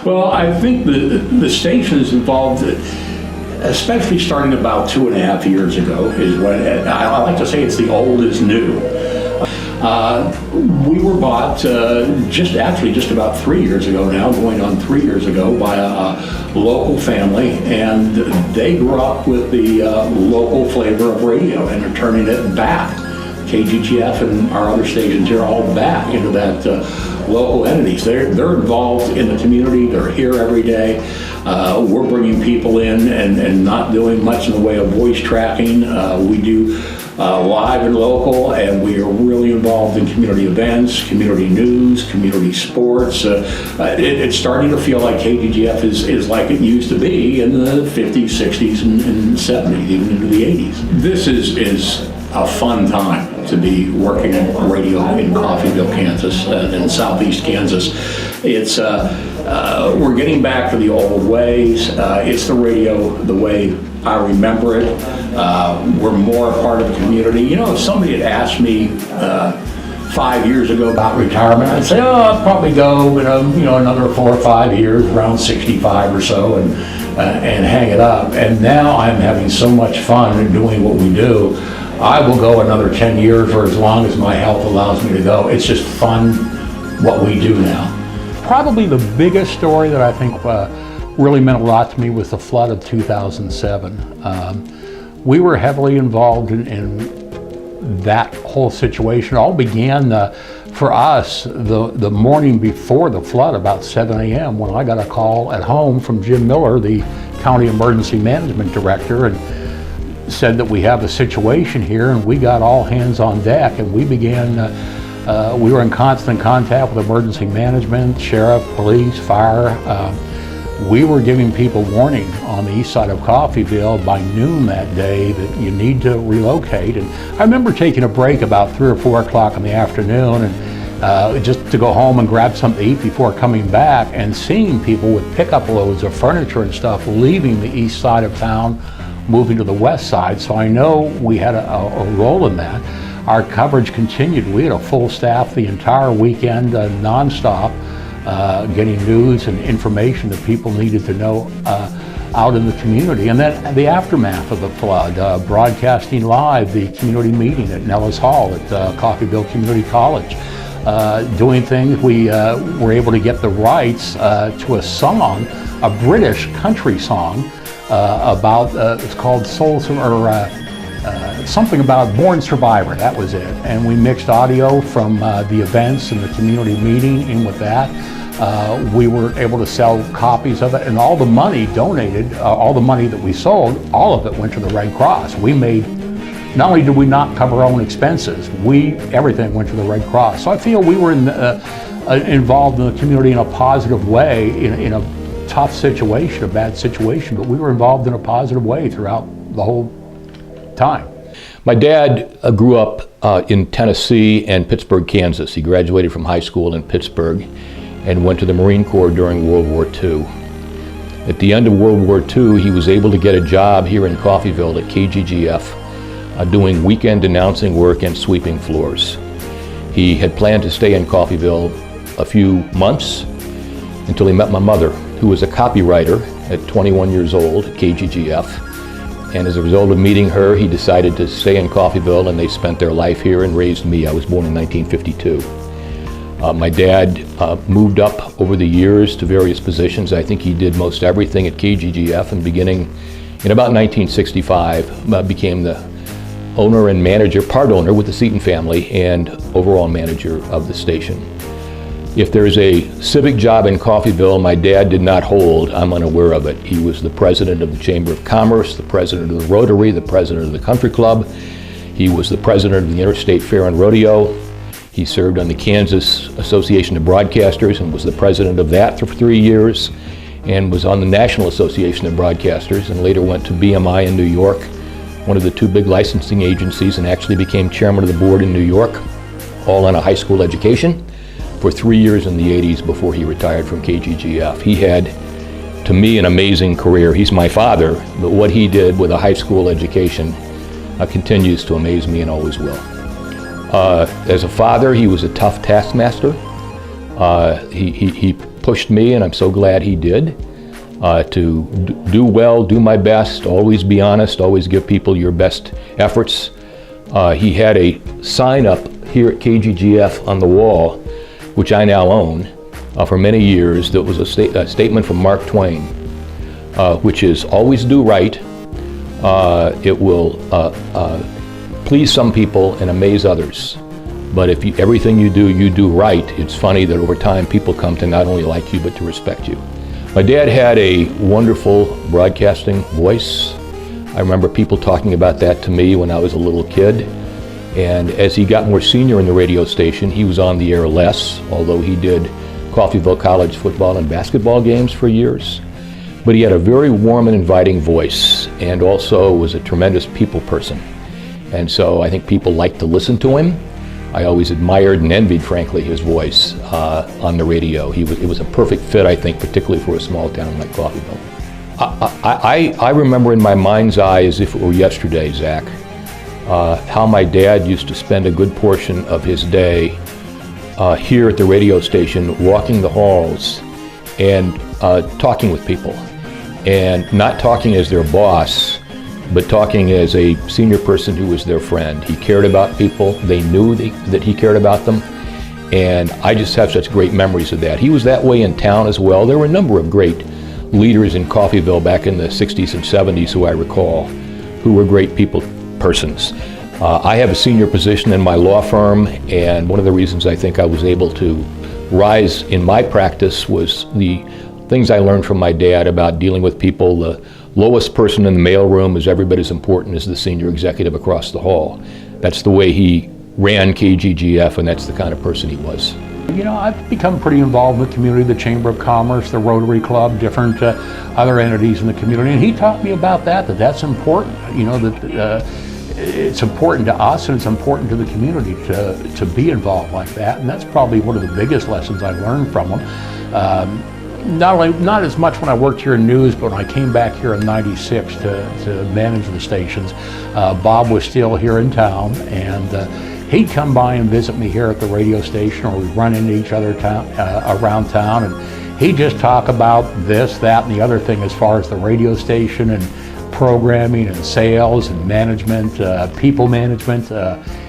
Well, I think the station is involved, especially starting about 2.5 years ago, is when I like to say it's the old is new. We were bought just about 3 years ago now, going on 3 years ago, by a local family, and they grew up with the local flavor of radio, and they're turning it back. KGGF and our other stations here all back into that local entities. They're involved in the community. They're here every day. We're bringing people in and not doing much in the way of voice tracking. We do live and local, and we are really involved in community events, community news, community sports. It's starting to feel like KGGF is like it used to be in the 50s, 60s, and 70s, even into the 80s. This is a fun time to be working in radio in Coffeyville, Kansas, in southeast Kansas. It's we're getting back to the old ways. It's the radio the way I remember it. We're more a part of the community. You know, if somebody had asked me 5 years ago about retirement, I'd say, I'd probably go another 4 or 5 years, around 65 or so, and hang it up. And now I'm having so much fun in doing what we do. I will go another 10 years or as long as my health allows me to go. It's just fun what we do now. Probably the biggest story that I think really meant a lot to me was the flood of 2007. We were heavily involved in that whole situation. It all began for us the morning before the flood, about 7 a.m., when I got a call at home from Jim Miller, the County Emergency Management Director, and said that we have a situation here, and we got all hands on deck, and we began, we were in constant contact with emergency management, sheriff, police, fire. We were giving people warning on the east side of Coffeyville by noon that day that you need to relocate. And I remember taking a break about 3 or 4 o'clock in the afternoon, and just to go home and grab something to eat before coming back, and seeing people with pickup loads of furniture and stuff leaving the east side of town, moving to the west side. So I know we had a role in that. Our coverage continued. We had a full staff the entire weekend, nonstop, getting news and information that people needed to know out in the community. And then the aftermath of the flood, broadcasting live the community meeting at Nellis Hall at Coffeyville Community College. Doing things, we were able to get the rights to a song, a British country song, about, it's called something about Born Survivor, that was it. And we mixed audio from the events and the community meeting in with that. We were able to sell copies of it, and all the money donated, all the money that we sold, all of it went to the Red Cross. We made, not only did we not cover our own expenses, everything went to the Red Cross. So I feel we were involved in the community in a positive way, in a tough situation, a bad situation, but we were involved in a positive way throughout the whole time. My dad grew up in Tennessee and Pittsburgh, Kansas. He graduated from high school in Pittsburgh and went to the Marine Corps during World War II. At the end of World War II, he was able to get a job here in Coffeyville at KGGF, doing weekend announcing work and sweeping floors. He had planned to stay in Coffeyville a few months until he met my mother, who was a copywriter at 21 years old at KGGF. And as a result of meeting her, he decided to stay in Coffeyville, and they spent their life here and raised me. I was born in 1952. My dad moved up over the years to various positions. I think he did most everything at KGGF, and beginning in about 1965, became the owner and manager, part owner with the Seton family, and overall manager of the station. If there's a civic job in Coffeyville my dad did not hold, I'm unaware of it. He was the president of the Chamber of Commerce, the president of the Rotary, the president of the Country Club. He was the president of the Interstate Fair and Rodeo. He served on the Kansas Association of Broadcasters and was the president of that for 3 years, and was on the National Association of Broadcasters, and later went to BMI in New York, one of the 2 big licensing agencies, and actually became chairman of the board in New York, all on a high school education, for 3 years in the 80s before he retired from KGGF. He had, to me, an amazing career. He's my father, but what he did with a high school education continues to amaze me and always will. As a father, he was a tough taskmaster. He pushed me, and I'm so glad he did, to do well, do my best, always be honest, always give people your best efforts. He had a sign up here at KGGF on the wall, which I now own, for many years, that was a statement from Mark Twain, which is always do right. It will please some people and amaze others. But if everything you do right, it's funny that over time people come to not only like you, but to respect you. My dad had a wonderful broadcasting voice. I remember people talking about that to me when I was a little kid. And as he got more senior in the radio station, he was on the air less, although he did Coffeyville College football and basketball games for years. But he had a very warm and inviting voice, and also was a tremendous people person. And so I think people liked to listen to him. I always admired and envied, frankly, his voice on the radio. It was a perfect fit, I think, particularly for a small town like Coffeyville. I remember in my mind's eye, as if it were yesterday, Zach, how my dad used to spend a good portion of his day here at the radio station, walking the halls and talking with people. And not talking as their boss, but talking as a senior person who was their friend. He cared about people. They knew that he cared about them. And I just have such great memories of that. He was that way in town as well. There were a number of great leaders in Coffeyville back in the 60s and 70s who I recall, who were great people persons. I have a senior position in my law firm, and one of the reasons I think I was able to rise in my practice was the things I learned from my dad about dealing with people. The lowest person in the mailroom is every bit as important as the senior executive across the hall. That's the way he ran KGGF, and that's the kind of person he was. You know, I've become pretty involved in the community, the Chamber of Commerce, the Rotary Club, different other entities in the community, and he taught me about that's important. You know, that it's important to us and it's important to the community to be involved like that, and that's probably one of the biggest lessons I've learned from him. Not as much when I worked here in news, but when I came back here in '96 to manage the stations, Bob was still here in town, and he'd come by and visit me here at the radio station, or we'd run into each other around town, and he'd just talk about this, that, and the other thing as far as the radio station and programming and sales and management, people management.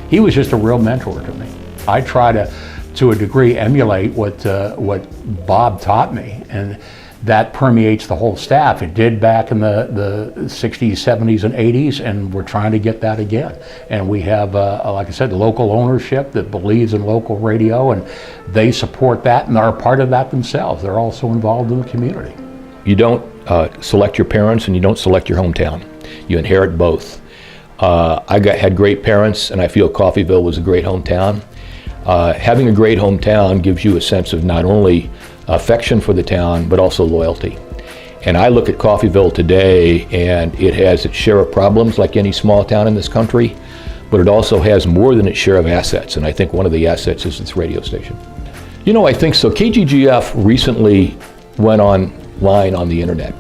He was just a real mentor to me. I try to a degree, emulate what Bob taught me, and that permeates the whole staff. It did back in the 60s, 70s, and 80s, and we're trying to get that again. And we have, like I said, local ownership that believes in local radio, and they support that and are part of that themselves. They're also involved in the community. You don't select your parents, and you don't select your hometown. You inherit both. I had great parents, and I feel Coffeyville was a great hometown. Having a great hometown gives you a sense of not only affection for the town, but also loyalty. And I look at Coffeyville today, and it has its share of problems like any small town in this country, but it also has more than its share of assets, and I think one of the assets is its radio station. You know, I think so. KGGF recently went online on the internet,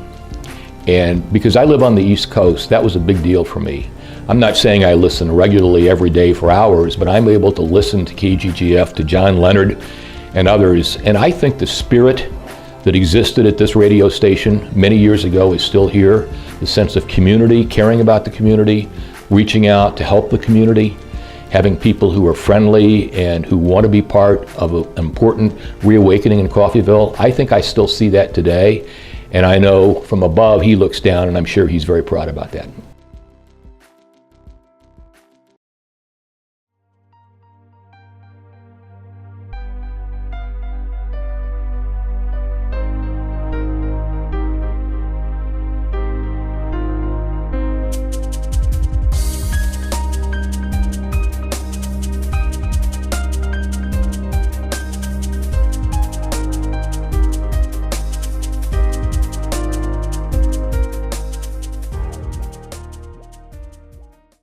and because I live on the East Coast, that was a big deal for me. I'm not saying I listen regularly every day for hours, but I'm able to listen to KGGF, to John Leonard and others, and I think the spirit that existed at this radio station many years ago is still here. The sense of community, caring about the community, reaching out to help the community, having people who are friendly and who want to be part of an important reawakening in Coffeyville. I think I still see that today, and I know from above he looks down, and I'm sure he's very proud about that.